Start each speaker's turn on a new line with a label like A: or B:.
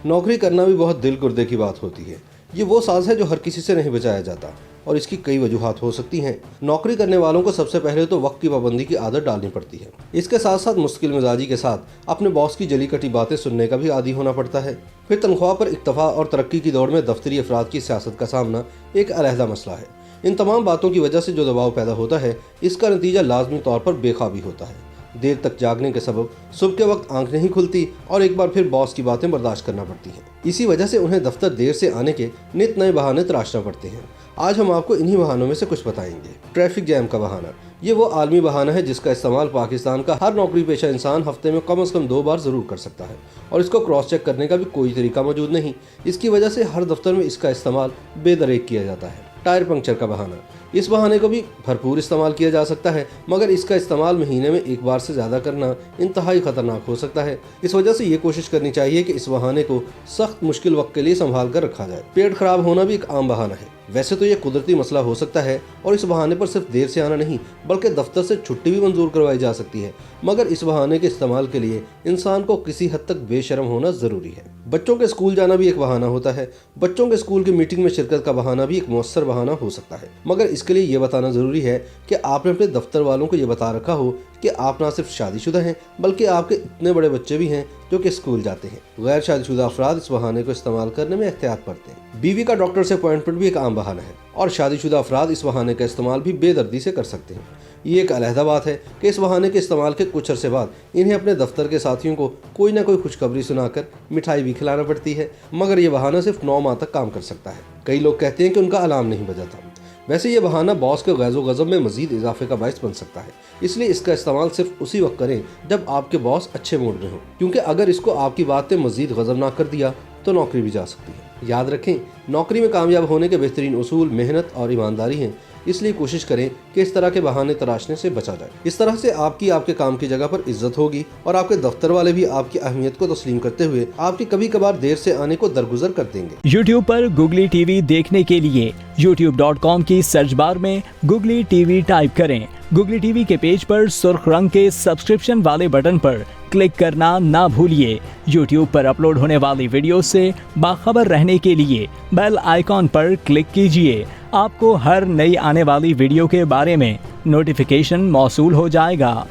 A: नौकरी करना भी बहुत दिल गुर्दे की बात होती है। ये वो साज है जो हर किसी से नहीं बचाया जाता और इसकी कई वजूहात हो सकती हैं। नौकरी करने वालों को सबसे पहले तो वक्त की पाबंदी की आदत डालनी पड़ती है। इसके साथ साथ मुश्किल मिजाजी के साथ अपने बॉस की जली कटी बातें सुनने का भी आदी होना पड़ता है। फिर तनख्वाह पर इक्तफा और तरक्की की दौड़ में दफ्तरी अफराद की सियासत का सामना एक अलहदा मसला है। इन तमाम बातों की वजह से जो दबाव पैदा होता है, इसका नतीजा लाजमी तौर पर बेख्वाबी होता है। देर तक जागने के सबब सुबह के वक्त आंख नहीं खुलती और एक बार फिर बॉस की बातें बर्दाश्त करना पड़ती हैं। इसी वजह से उन्हें दफ्तर देर से आने के नित नए बहाने तराशना पड़ते हैं। आज हम आपको इन्हीं बहानों में से कुछ बताएंगे। ट्रैफिक जैम का बहाना। ये वो आलमी बहाना है जिसका इस्तेमाल पाकिस्तान का हर नौकरी पेशा इंसान हफ्ते में कम से कम 2 बार जरूर कर सकता है और इसको क्रॉस चेक करने का भी कोई तरीका मौजूद नहीं। इसकी वजह से हर दफ्तर में इसका इस्तेमाल बेदरेक किया जाता है। टायर पंक्चर का बहाना। इस बहाने को भी भरपूर इस्तेमाल किया जा सकता है, मगर इसका इस्तेमाल महीने में एक बार से ज़्यादा करना इंतहाई ख़तरनाक हो सकता है। इस वजह से ये कोशिश करनी चाहिए कि इस बहाने को सख्त मुश्किल वक्त के लिए संभाल कर रखा जाए। पेट खराब होना भी एक आम बहाना है। वैसे तो ये कुदरती मसला हो सकता है और इस बहाने पर सिर्फ देर से आना नहीं बल्कि दफ्तर से छुट्टी भी मंजूर करवाई जा सकती है, मगर इस बहाने के इस्तेमाल के लिए इंसान को किसी हद तक बेशर्म होना ज़रूरी है। बच्चों के स्कूल जाना भी एक बहाना होता है। बच्चों के स्कूल की मीटिंग में शिरकत का बहाना भी एक मौसर बहाना हो सकता है, मगर इसके लिए ये बताना ज़रूरी है कि आपने अपने दफ्तर वालों को ये बता रखा हो कि आप ना सिर्फ शादीशुदा हैं बल्कि आपके इतने बड़े बच्चे भी हैं जो कि स्कूल जाते हैं। गैर शादीशुदा अफराद इस बहाने को इस्तेमाल करने में एहतियात बरतें। बीवी का डॉक्टर से अपॉइंटमेंट भी एक आम बहाना है और शादीशुदा अफराद इस बहाने का इस्तेमाल भी बेदर्दी से कर सकते हैं। ये एक अलहदा बात है कि इस बहाने के इस्तेमाल के कुछ अरसे बाद इन्हें अपने दफ्तर के साथियों को कोई ना कोई खुशखबरी सुनाकर मिठाई भी खिलाना पड़ती है, मगर ये बहाना सिर्फ 9 माह तक काम कर सकता है। कई लोग कहते हैं कि उनका अलार्म नहीं बजा था। वैसे ये बहाना बॉस के गैज़ो गज़ब में मजीद इजाफे का बायस बन सकता है, इसलिए इसका इस्तेमाल सिर्फ उसी वक्त करें जब आपके बॉस अच्छे मूड में हो, क्योंकि अगर इसको आपकी बात पे मजीद गज़बनाक कर दिया तो नौकरी भी जा सकती है। याद रखें, नौकरी में कामयाब होने के बेहतरीन उसूल मेहनत और ईमानदारी हैं, इसलिए कोशिश करें कि इस तरह के बहाने तराशने से बचा जाए। इस तरह से आपके काम की जगह पर इज्जत होगी और आपके दफ्तर वाले भी आपकी अहमियत को तस्लीम करते हुए आपकी कभी कभार देर से आने को दरगुजर कर देंगे।
B: YouTube पर गुगली टीवी देखने के लिए youtube.com की सर्च बार में गुगली टीवी टाइप करें। गुगली टीवी के पेज पर सुर्ख रंग के सब्सक्रिप्शन वाले बटन पर क्लिक करना ना भूलिए। YouTube पर अपलोड होने वाली वीडियो से बाखबर रहने के लिए बेल आइकॉन पर क्लिक कीजिए। आपको हर नई आने वाली वीडियो के बारे में नोटिफिकेशन मौसूल हो जाएगा।